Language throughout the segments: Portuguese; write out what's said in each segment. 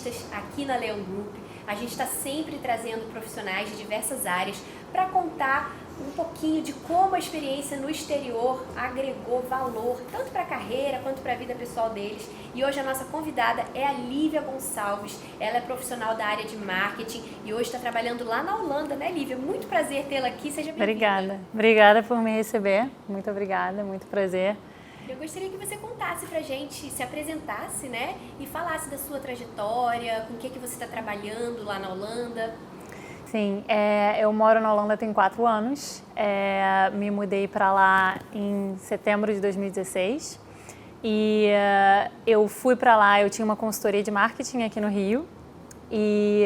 entrevistas aqui na Leão Group. A gente está sempre trazendo profissionais de diversas áreas para contar um pouquinho de como a experiência no exterior agregou valor, tanto para a carreira quanto para a vida pessoal deles. E hoje a nossa convidada é a Lívia Gonçalves. Ela é profissional da área de marketing e hoje está trabalhando lá na Holanda, né, Lívia? Muito prazer tê-la aqui, seja bem-vinda. Obrigada por me receber. Muito obrigada, muito prazer. Eu gostaria que você contasse pra gente, se apresentasse, né? E falasse da sua trajetória, com o que você está trabalhando lá na Holanda. Sim, eu moro na Holanda tem 4 anos. Me mudei para lá em setembro de 2016. E eu fui para lá, eu tinha uma consultoria de marketing aqui no Rio. E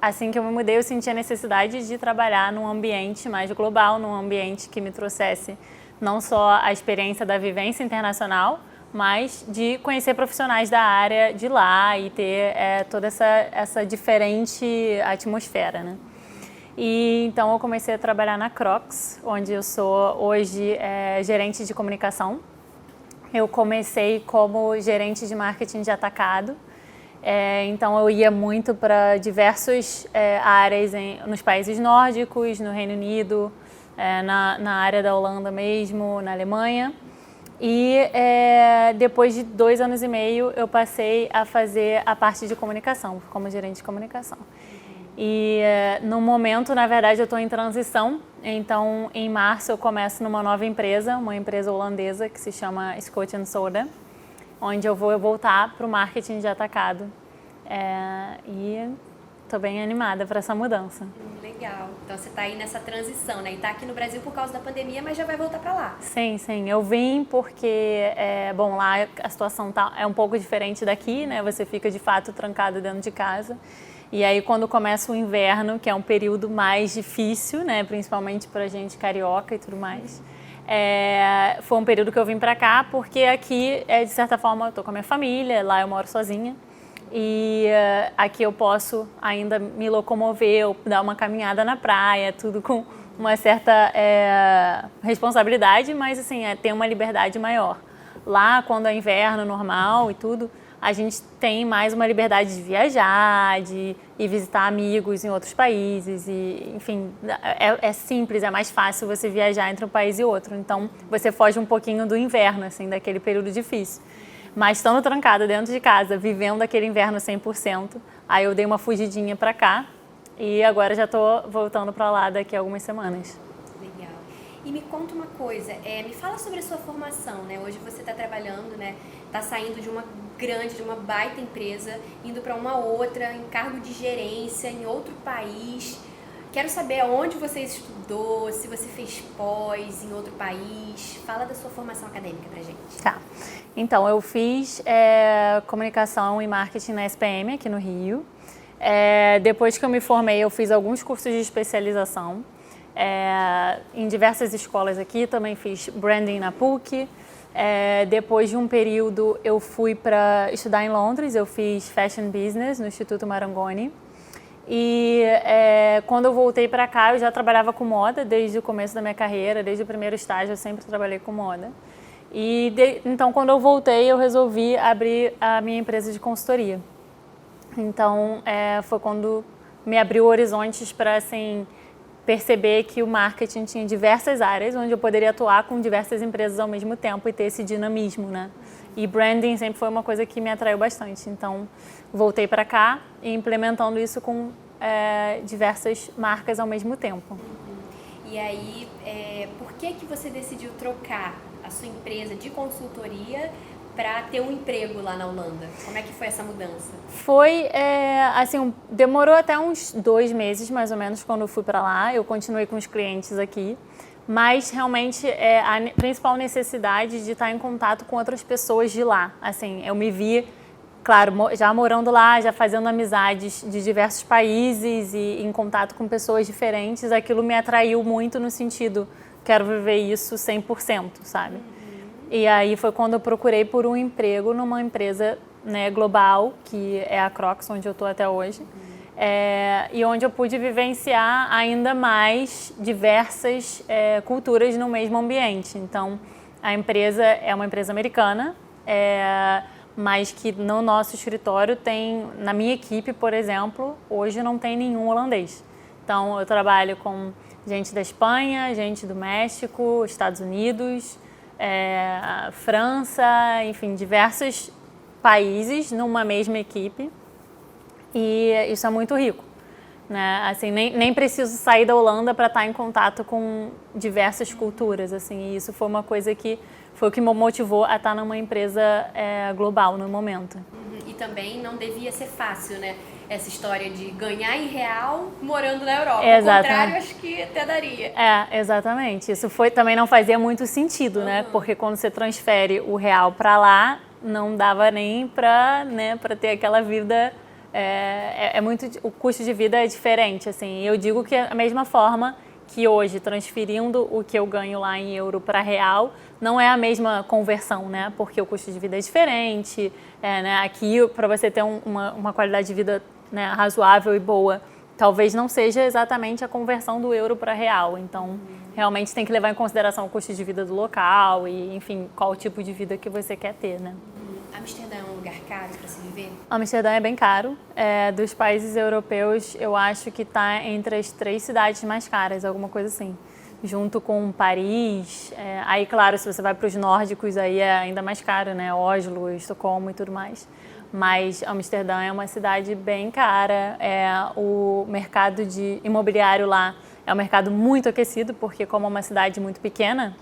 assim que eu me mudei, eu senti a necessidade de trabalhar num ambiente mais global, num ambiente que me trouxesse não só a experiência da vivência internacional, mas de conhecer profissionais da área de lá e ter toda essa diferente atmosfera, né? E então eu comecei a trabalhar na Crocs, onde eu sou hoje gerente de comunicação. Eu comecei como gerente de marketing de atacado. Então eu ia muito para diversas áreas nos países nórdicos, no Reino Unido, na área da Holanda mesmo, na Alemanha. E depois de 2 anos e meio eu passei a fazer a parte de comunicação, como gerente de comunicação. E no momento, na verdade, eu estou em transição. Então, em março eu começo numa nova empresa, uma empresa holandesa que se chama Scott & Soda, onde eu vou voltar para o marketing de atacado. E estou bem animada para essa mudança. Legal. Então você está aí nessa transição, né? E está aqui no Brasil por causa da pandemia, mas já vai voltar para lá. Sim, sim. Eu vim porque, bom, lá a situação é um pouco diferente daqui, né? Você fica de fato trancado dentro de casa. E aí quando começa o inverno, que é um período mais difícil, né? Principalmente para a gente carioca e tudo mais. Foi um período que eu vim para cá porque aqui, de certa forma, eu tô com a minha família, lá eu moro sozinha. E aqui eu posso ainda me locomover, dar uma caminhada na praia, tudo com uma certa responsabilidade, mas assim, tem uma liberdade maior. Lá, quando é inverno normal e tudo, a gente tem mais uma liberdade de viajar, de ir visitar amigos em outros países, e, enfim, é simples, é mais fácil você viajar entre um país e outro. Então, você foge um pouquinho do inverno, assim, daquele período difícil. Mas estando trancada dentro de casa, vivendo aquele inverno 100%, aí eu dei uma fugidinha para cá e agora já estou voltando para lá daqui a algumas semanas. Legal. E me conta uma coisa, me fala sobre a sua formação, né? Hoje você está trabalhando, né? Está saindo de uma grande, de uma baita empresa, indo para uma outra, em cargo de gerência, em outro país. Quero saber aonde você estudou, se você fez pós em outro país. Fala da sua formação acadêmica pra gente. Tá. Então, eu fiz comunicação e marketing na SPM, aqui no Rio. Depois que eu me formei, eu fiz alguns cursos de especialização em diversas escolas aqui. Também fiz branding na PUC. Depois de um período, eu fui para estudar em Londres. Eu fiz Fashion Business no Instituto Marangoni. E quando eu voltei para cá, eu já trabalhava com moda desde o começo da minha carreira, desde o primeiro estágio eu sempre trabalhei com moda. E então, quando eu voltei, eu resolvi abrir a minha empresa de consultoria. Então, foi quando me abriu horizontes para assim, perceber que o marketing tinha diversas áreas onde eu poderia atuar com diversas empresas ao mesmo tempo e ter esse dinamismo, né? E branding sempre foi uma coisa que me atraiu bastante. Então, voltei para cá e implementando isso com diversas marcas ao mesmo tempo. E aí, por que você decidiu trocar a sua empresa de consultoria para ter um emprego lá na Holanda? Como é que foi essa mudança? Foi, assim, demorou até uns 2 meses, mais ou menos, quando eu fui para lá. Eu continuei com os clientes aqui. Mas, realmente, a principal necessidade de estar em contato com outras pessoas de lá. Assim, eu me vi, claro, já morando lá, já fazendo amizades de diversos países e em contato com pessoas diferentes. Aquilo me atraiu muito no sentido, quero viver isso 100%, sabe? E aí foi quando eu procurei por um emprego numa empresa, né, global, que é a Crocs, onde eu estou até hoje. E onde eu pude vivenciar ainda mais diversas culturas no mesmo ambiente. Então, a empresa é uma empresa americana, mas que no nosso escritório tem, na minha equipe, por exemplo, hoje não tem nenhum holandês. Então, eu trabalho com gente da Espanha, gente do México, Estados Unidos, França, enfim, diversos países numa mesma equipe. E isso é muito rico, né? Assim, nem preciso sair da Holanda para estar em contato com diversas culturas, assim. E isso foi uma coisa que foi o que me motivou a estar numa empresa global no momento. E também não devia ser fácil, né? Essa história de ganhar em real morando na Europa. Ao contrário, acho que até daria. Exatamente. Isso também não fazia muito sentido, né? Porque quando você transfere o real para lá, não dava nem para ter aquela vida. O custo de vida é diferente, assim. Eu digo que é a mesma forma que hoje, transferindo o que eu ganho lá em euro para real, não é a mesma conversão, né? Porque o custo de vida é diferente, né? Aqui, para você ter uma qualidade de vida, né, razoável e boa, talvez não seja exatamente a conversão do euro para real. Então, realmente tem que levar em consideração o custo de vida do local e, enfim, qual o tipo de vida que você quer ter, né? Amsterdã é um lugar caro para se viver? Amsterdã é bem caro. Dos países europeus, eu acho que está entre as 3 cidades mais caras, alguma coisa assim. Junto com Paris. Aí, claro, se você vai para os nórdicos, aí é ainda mais caro, né? Oslo, Estocolmo e tudo mais. Mas Amsterdã é uma cidade bem cara. O mercado de imobiliário lá é um mercado muito aquecido, porque como é uma cidade muito pequena,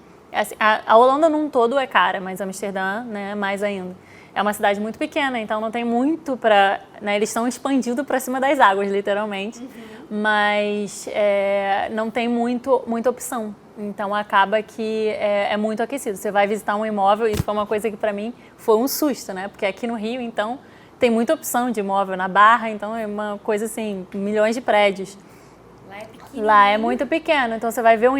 a Holanda num todo é cara, mas Amsterdã, né, mais ainda. É uma cidade muito pequena, então não tem muito para... Né, eles estão expandindo para cima das águas, literalmente. Mas não tem muita opção. Então acaba que é muito aquecido. Você vai visitar um imóvel, isso foi uma coisa que para mim foi um susto, né? Porque aqui no Rio, então, tem muita opção de imóvel na Barra, então é uma coisa assim, milhões de prédios. Lá é pequeno. Lá é muito pequeno, então você vai ver um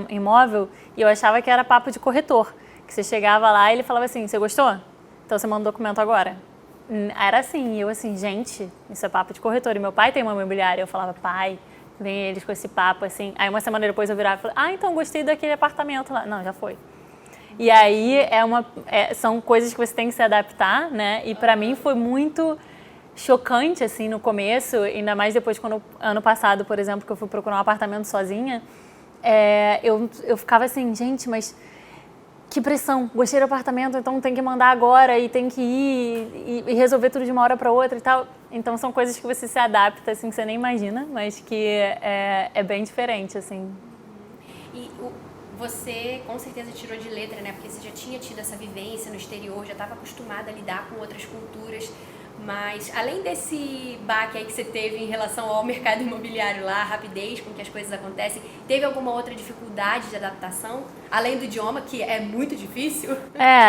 imóvel e eu achava que era papo de corretor. Que você chegava lá e ele falava assim, você gostou? Então você manda o documento agora. Era assim, e eu assim, gente, isso é papo de corretor. E meu pai tem uma imobiliária, eu falava, pai, vem eles com esse papo assim. Aí uma semana depois eu virava e falei, então gostei daquele apartamento lá. Não, já foi. E aí são coisas que você tem que se adaptar, né? E pra mim foi muito chocante, assim, no começo, ainda mais depois quando, ano passado, por exemplo, que eu fui procurar um apartamento sozinha, eu ficava assim, gente, mas que pressão, gostei do apartamento, então tem que mandar agora e tem que ir e resolver tudo de uma hora para outra e tal. Então são coisas que você se adapta, assim, que você nem imagina, mas que é bem diferente, assim. E você com certeza tirou de letra, né? Porque você já tinha tido essa vivência no exterior, já estava acostumada a lidar com outras culturas. Mas, além desse baque aí que você teve em relação ao mercado imobiliário lá, a rapidez com que as coisas acontecem, teve alguma outra dificuldade de adaptação? Além do idioma, que é muito difícil?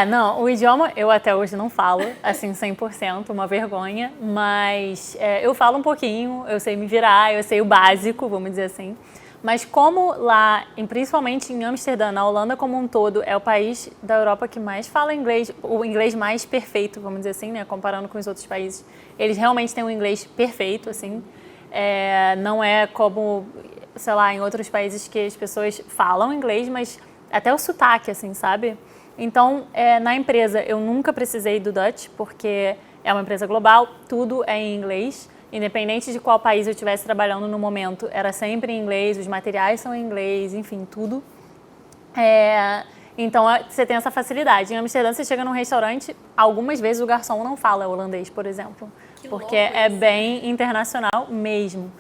Não, o idioma eu até hoje não falo, assim, 100%, uma vergonha, mas eu falo um pouquinho, eu sei me virar, eu sei o básico, vamos dizer assim. Mas como lá, principalmente em Amsterdã, na Holanda como um todo, é o país da Europa que mais fala inglês, o inglês mais perfeito, vamos dizer assim, né, comparando com os outros países. Eles realmente têm um inglês perfeito, assim. Não é como, sei lá, em outros países que as pessoas falam inglês, mas até o sotaque, assim, sabe? Então, na empresa, eu nunca precisei do Dutch, porque é uma empresa global, tudo é em inglês. Independente de qual país eu estivesse trabalhando no momento, era sempre em inglês, os materiais são em inglês, enfim, tudo. Então, você tem essa facilidade. Em Amsterdã, você chega num restaurante, algumas vezes o garçom não fala holandês, por exemplo. Porque é bem internacional mesmo.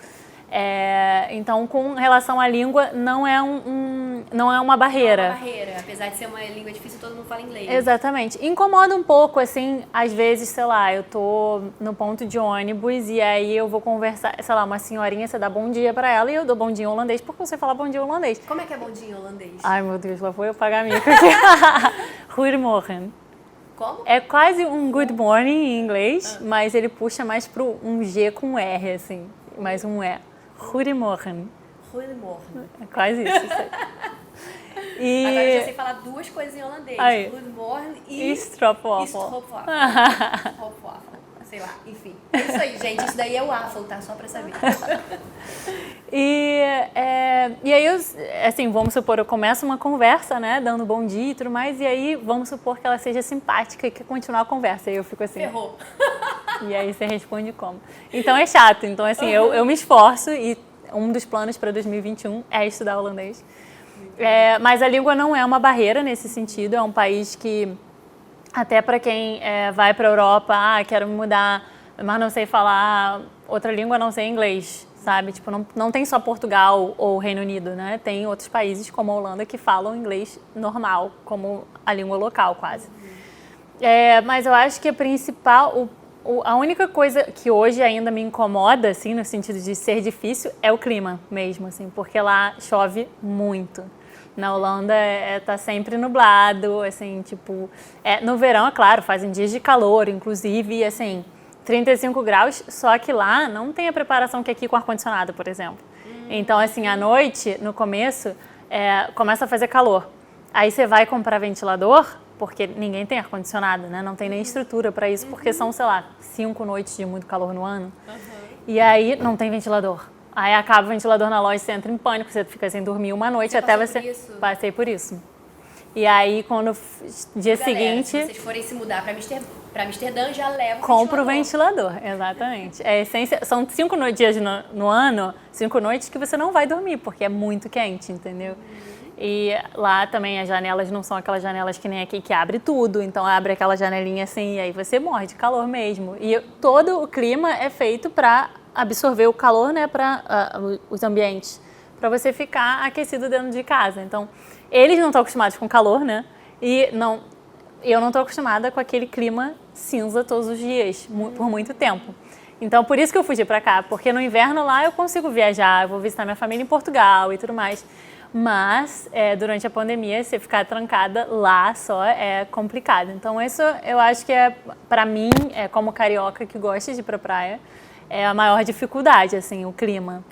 Então, com relação à língua, não é uma barreira. Não é uma barreira, apesar de ser uma língua difícil, todo mundo fala inglês. Exatamente. Incomoda um pouco, assim, às vezes, sei lá, eu tô no ponto de ônibus e aí eu vou conversar, sei lá, uma senhorinha, você dá bom dia pra ela e eu dou bom dia em holandês porque você fala bom dia em holandês. Como é que é bom dia em holandês? Ai, meu Deus, lá vou eu pagar mico aqui. Goedemorgen. Como? É quase um good morning em inglês, mas ele puxa mais pro um G com R, assim, mais um E. Goedemorgen. Goedemorgen. É quase isso. E... Agora eu já sei falar duas coisas em holandês. Aí. Goedemorgen e Stroopwafel. Stroopwafel. Sei lá, enfim. É isso aí, gente. Isso daí é o waffle, tá? Só pra saber. E aí assim, vamos supor, eu começo uma conversa, né, dando bom dia e tudo mais, e aí vamos supor que ela seja simpática e quer continuar a conversa. E eu fico assim... Ferrou. E aí você responde como? Então é chato. Então, assim, eu me esforço e um dos planos para 2021 é estudar holandês. Mas a língua não é uma barreira nesse sentido. É um país que, até para quem vai para a Europa, quero me mudar, mas não sei falar outra língua, não sei inglês, sabe? Tipo, não tem só Portugal ou Reino Unido, né? Tem outros países como a Holanda que falam inglês normal, como a língua local quase. Mas eu acho que a principal... A única coisa que hoje ainda me incomoda, assim, no sentido de ser difícil, é o clima mesmo, assim, porque lá chove muito. Na Holanda tá sempre nublado, assim, tipo... no verão, é claro, fazem dias de calor, inclusive, e, assim, 35 graus, só que lá não tem a preparação que aqui com ar-condicionado, por exemplo. Então, assim, à noite, no começo, começa a fazer calor. Aí você vai comprar ventilador... porque ninguém tem ar-condicionado, né? Não tem nem estrutura para isso, porque são, sei lá, 5 noites de muito calor no ano. E aí não tem ventilador. Aí acaba o ventilador na loja, você entra em pânico, você fica sem dormir uma noite até você... Passei por isso. E aí, quando dia seguinte... Se vocês forem se mudar para Amsterdã, já leva o compro o ventilador, exatamente. São 5 dias no ano, 5 noites que você não vai dormir, porque é muito quente, entendeu? E lá também as janelas não são aquelas janelas que nem aqui que abre tudo, então abre aquela janelinha assim e aí você morre de calor mesmo. E todo o clima é feito para absorver o calor, né, para os ambientes, para você ficar aquecido dentro de casa. Então, eles não estão acostumados com calor, né? E eu não estou acostumada com aquele clima cinza todos os dias, por muito tempo. Então, por isso que eu fugi para cá, porque no inverno lá eu consigo viajar, eu vou visitar minha família em Portugal e tudo mais. Mas, durante a pandemia, você ficar trancada lá só é complicado. Então, isso eu acho que para mim, como carioca que gosta de ir pra praia, é a maior dificuldade, assim, o clima.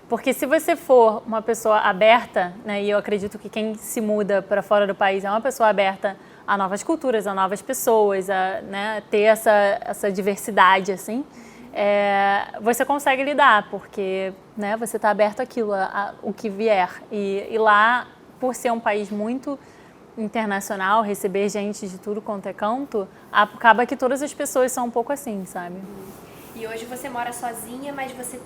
Porque se você for uma pessoa aberta, né, e eu acredito que quem se muda para fora do país é uma pessoa aberta a novas culturas, a novas pessoas, né, ter essa diversidade, assim, você consegue lidar, porque, né, você está aberto àquilo, o que vier. E lá, por ser um país muito internacional, receber gente de tudo quanto é canto, acaba que todas as pessoas são um pouco assim, sabe? E hoje você mora sozinha, mas você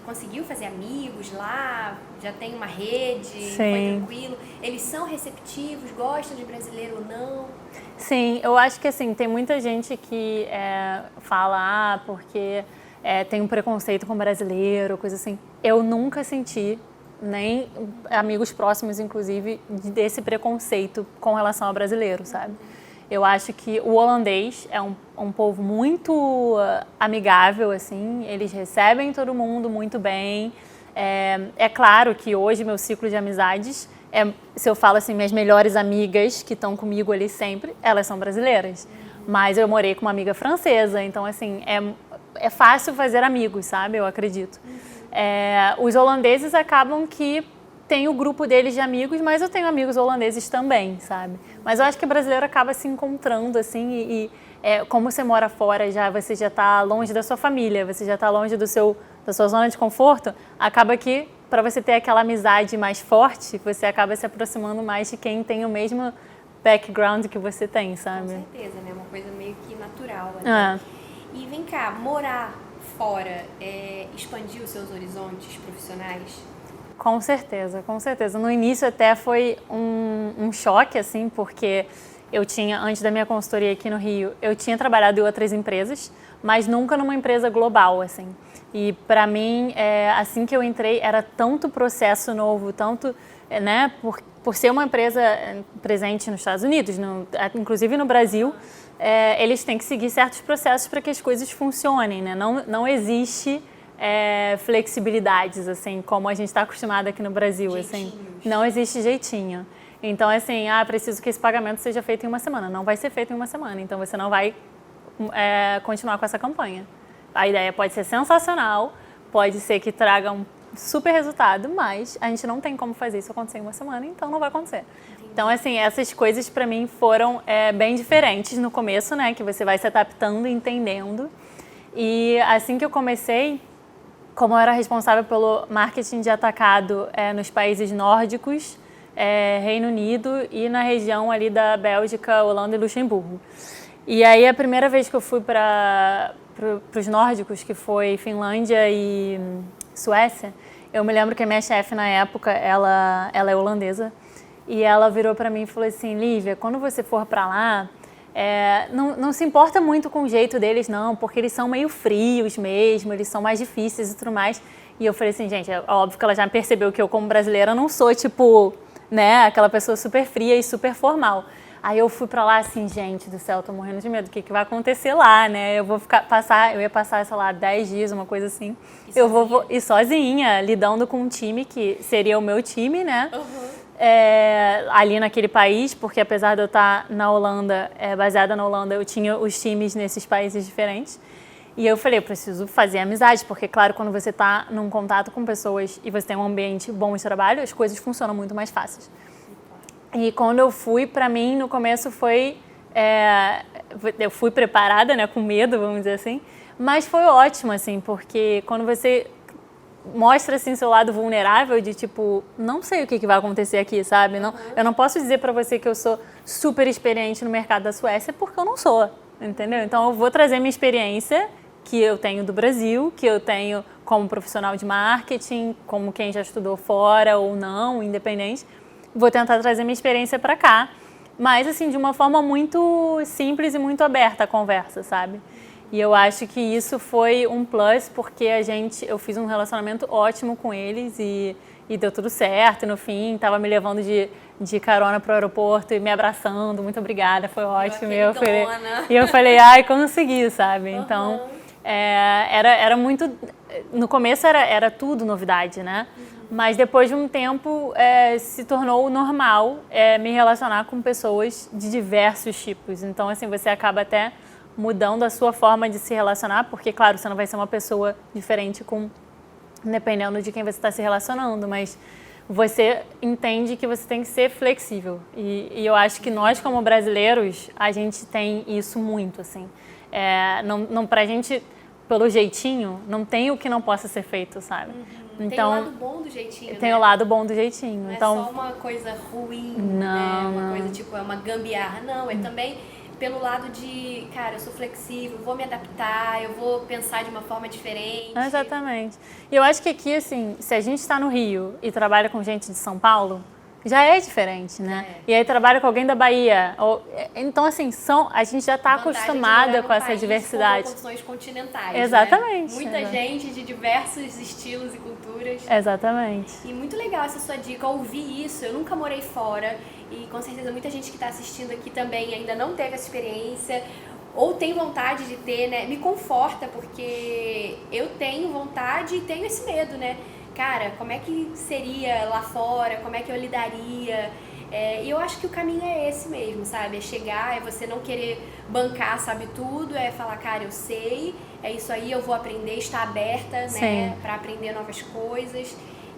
conseguiu fazer amigos lá? Já tem uma rede? Sim. Foi tranquilo? Eles são receptivos? Gostam de brasileiro ou não? Sim, eu acho que assim, tem muita gente que fala, porque tem um preconceito com brasileiro, coisa assim. Eu nunca senti, nem amigos próximos, inclusive, desse preconceito com relação ao brasileiro, sabe? Eu acho que o holandês é um povo muito amigável, assim, eles recebem todo mundo muito bem. É claro que hoje meu ciclo de amizades, se eu falo assim, minhas melhores amigas que estão comigo ali sempre, elas são brasileiras. Mas eu morei com uma amiga francesa, então assim, é fácil fazer amigos, sabe? Eu acredito. Os holandeses acabam que tem o grupo deles de amigos, mas eu tenho amigos holandeses também, sabe? Mas eu acho que o brasileiro acaba se encontrando, assim, como você mora fora, você já está longe da sua família, você já está longe da sua zona de conforto, acaba que, para você ter aquela amizade mais forte, você acaba se aproximando mais de quem tem o mesmo background que você tem, sabe? Com certeza, né? Uma coisa meio que natural. Né? E vem cá, morar fora expandiu os seus horizontes profissionais? Com certeza, com certeza. No início até foi um choque, assim, porque antes da minha consultoria aqui no Rio, eu tinha trabalhado em outras empresas, mas nunca numa empresa global, assim. E para mim, assim que eu entrei, era tanto processo novo, tanto, né, por ser uma empresa presente nos Estados Unidos, inclusive no Brasil, eles têm que seguir certos processos para que as coisas funcionem, né? Não existe flexibilidades, assim, como a gente está acostumado aqui no Brasil, assim. Não existe jeitinho. Então, assim, preciso que esse pagamento seja feito em uma semana. Não vai ser feito em uma semana, então você não vai continuar com essa campanha. A ideia pode ser sensacional, pode ser que traga um super resultado, mas a gente não tem como fazer isso acontecer em uma semana, então não vai acontecer. Então, assim, essas coisas para mim foram bem diferentes no começo, né, que você vai se adaptando e entendendo. E assim que eu comecei, como eu era responsável pelo marketing de atacado nos países nórdicos, Reino Unido e na região ali da Bélgica, Holanda e Luxemburgo. E aí a primeira vez que eu fui para os nórdicos, que foi Finlândia e Suécia, eu me lembro que a minha chefe na época, ela é holandesa, e ela virou para mim e falou assim: Lívia, quando você for para lá, não se importa muito com o jeito deles não, porque eles são meio frios mesmo, eles são mais difíceis e tudo mais. E eu falei assim, gente, é óbvio que ela já percebeu que eu como brasileira não sou tipo, né, aquela pessoa super fria e super formal. Aí eu fui pra lá assim, gente do céu, tô morrendo de medo, o que vai acontecer lá, né? Eu ia passar, sei lá, 10 dias, uma coisa assim. E sozinha, lidando com um time que seria o meu time, né? Ali naquele país, porque apesar de eu estar na Holanda, baseada na Holanda, eu tinha os times nesses países diferentes. E eu falei, eu preciso fazer amizade, porque claro, quando você está num contato com pessoas e você tem um ambiente bom de trabalho, as coisas funcionam muito mais fáceis. E quando eu fui, para mim, no começo foi... eu fui preparada, né, com medo, vamos dizer assim, mas foi ótimo, assim, porque quando você mostra, assim, seu lado vulnerável de, tipo, não sei o que vai acontecer aqui, sabe? Não, eu não posso dizer para você que eu sou super experiente no mercado da Suécia, porque eu não sou, entendeu? Então, eu vou trazer minha experiência que eu tenho do Brasil, que eu tenho como profissional de marketing, como quem já estudou fora ou não, independente. Vou tentar trazer minha experiência para cá, mas assim, de uma forma muito simples e muito aberta a conversa, sabe? E eu acho que isso foi um plus, porque eu fiz um relacionamento ótimo com eles e deu tudo certo. E no fim, tava me levando de carona pro aeroporto e me abraçando, muito obrigada, foi ótimo. E eu falei, ai, consegui, sabe? Então, era muito... No começo era tudo novidade, né? Mas depois de um tempo se tornou normal me relacionar com pessoas de diversos tipos. Então, assim, você acaba até mudando a sua forma de se relacionar, porque, claro, você não vai ser uma pessoa diferente dependendo de quem você está se relacionando, mas você entende que você tem que ser flexível. E eu acho que nós, como brasileiros, a gente tem isso muito, assim. Pra gente, pelo jeitinho, não tem o que não possa ser feito, sabe? Então, tem o lado bom do jeitinho, tem o lado bom do jeitinho. Não então, é só uma coisa ruim, não, né? Uma coisa tipo, é uma gambiarra. Não, é também pelo lado de, cara, eu sou flexível, vou me adaptar, eu vou pensar de uma forma diferente. Exatamente. E eu acho que aqui, assim, se a gente está no Rio e trabalha com gente de São Paulo, já é diferente, né? E aí trabalha com alguém da Bahia. Então, assim, a gente já está acostumada com essa diversidade. Com proporções continentais. Exatamente. Né? Muita gente de diversos estilos e culturas. Exatamente. E muito legal essa sua dica, ouvir isso. Eu nunca morei fora e com certeza muita gente que está assistindo aqui também ainda não teve essa experiência ou tem vontade de ter, né? Me conforta, porque eu tenho vontade e tenho esse medo, né? Cara, como é que seria lá fora, como é que eu lidaria? E eu acho que o caminho é esse mesmo, sabe? É chegar, é você não querer bancar, sabe tudo, é falar, cara, eu sei, é isso aí, eu vou aprender, estar aberta, né, pra aprender novas coisas.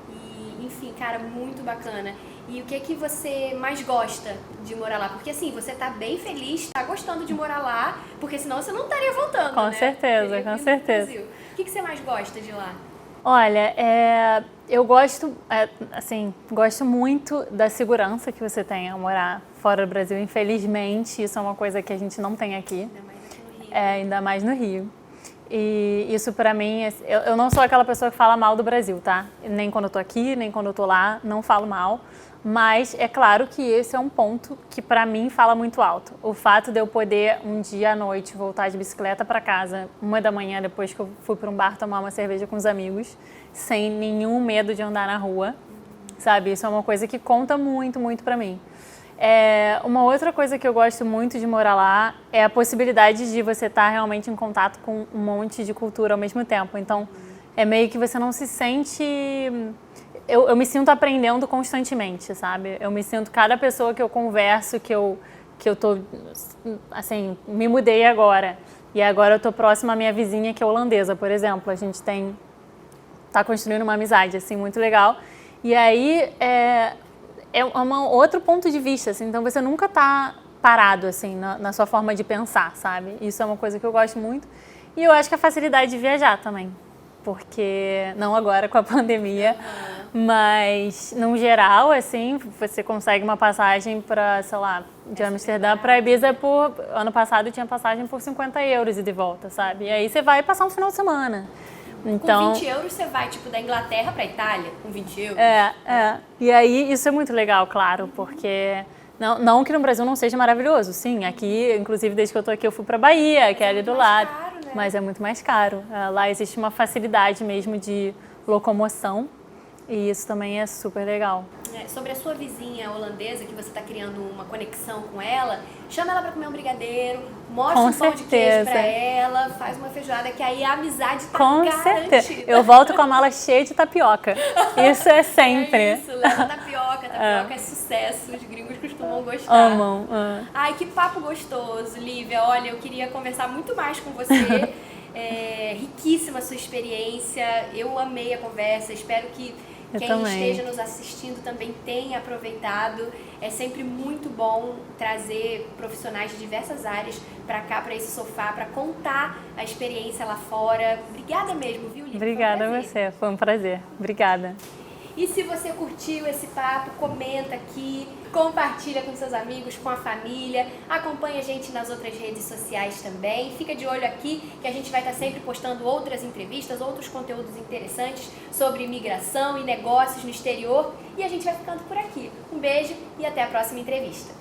E, enfim, cara, muito bacana. E o que é que você mais gosta de morar lá? Porque assim, você tá bem feliz, tá gostando de morar lá, porque senão você não estaria voltando, com né? certeza, com certeza. O que você mais gosta de lá? Olha, eu gosto, gosto muito da segurança que você tem ao morar fora do Brasil. Infelizmente, isso é uma coisa que a gente não tem aqui. Ainda mais aqui no Rio. Ainda mais no Rio. E isso pra mim, eu não sou aquela pessoa que fala mal do Brasil, tá? Nem quando eu tô aqui, nem quando eu tô lá, não falo mal. Mas é claro que esse é um ponto que pra mim fala muito alto. O fato de eu poder um dia à noite voltar de bicicleta pra casa, 1h depois que eu fui pra um bar tomar uma cerveja com os amigos, sem nenhum medo de andar na rua, sabe? Isso é uma coisa que conta muito, muito pra mim. Uma outra coisa que eu gosto muito de morar lá é a possibilidade de você estar realmente em contato com um monte de cultura ao mesmo tempo. Então, é meio que você não se sente... Eu me sinto aprendendo constantemente, sabe? Eu me sinto, cada pessoa que eu converso, que eu tô, assim, me mudei agora. E agora eu tô próxima à minha vizinha, que é holandesa, por exemplo. A gente tá construindo uma amizade, assim, muito legal. E aí, outro ponto de vista, assim. Então, você nunca tá parado, assim, na sua forma de pensar, sabe? Isso é uma coisa que eu gosto muito. E eu acho que a facilidade de viajar também. porque não agora com a pandemia, mas no geral, assim, você consegue uma passagem para, sei lá, de Amsterdã para Ibiza ano passado tinha passagem por 50 euros e de volta, sabe? E aí você vai passar um final de semana. Então, com 20 euros você vai, tipo, da Inglaterra para Itália, com 20 euros. E aí isso é muito legal, claro, porque não que no Brasil não seja maravilhoso. Sim, aqui, inclusive desde que eu tô aqui, eu fui para Bahia, que é ali do lado. Caro, né? Mas é muito mais caro. Lá existe uma facilidade mesmo de locomoção e isso também é super legal. Sobre a sua vizinha holandesa, que você está criando uma conexão com ela, chama ela para comer um brigadeiro, mostra um pão de queijo para ela, faz uma feijoada, que aí a amizade tá garantida. Certeza. Eu volto com a mala cheia de tapioca. Isso é sempre. É isso, leva tapioca é sucesso, os gringos costumam gostar. Amam. Ai, que papo gostoso, Lívia. Olha, eu queria conversar muito mais com você. Riquíssima a sua experiência, eu amei a conversa, espero que quem esteja nos assistindo também tenha aproveitado. É sempre muito bom trazer profissionais de diversas áreas para cá, para esse sofá, para contar a experiência lá fora. Obrigada mesmo, viu, Lívia? Obrigada a você, foi um prazer. Obrigada. E se você curtiu esse papo, comenta aqui, compartilha com seus amigos, com a família, acompanha a gente nas outras redes sociais também. Fica de olho aqui que a gente vai estar sempre postando outras entrevistas, outros conteúdos interessantes sobre imigração e negócios no exterior. E a gente vai ficando por aqui. Um beijo e até a próxima entrevista.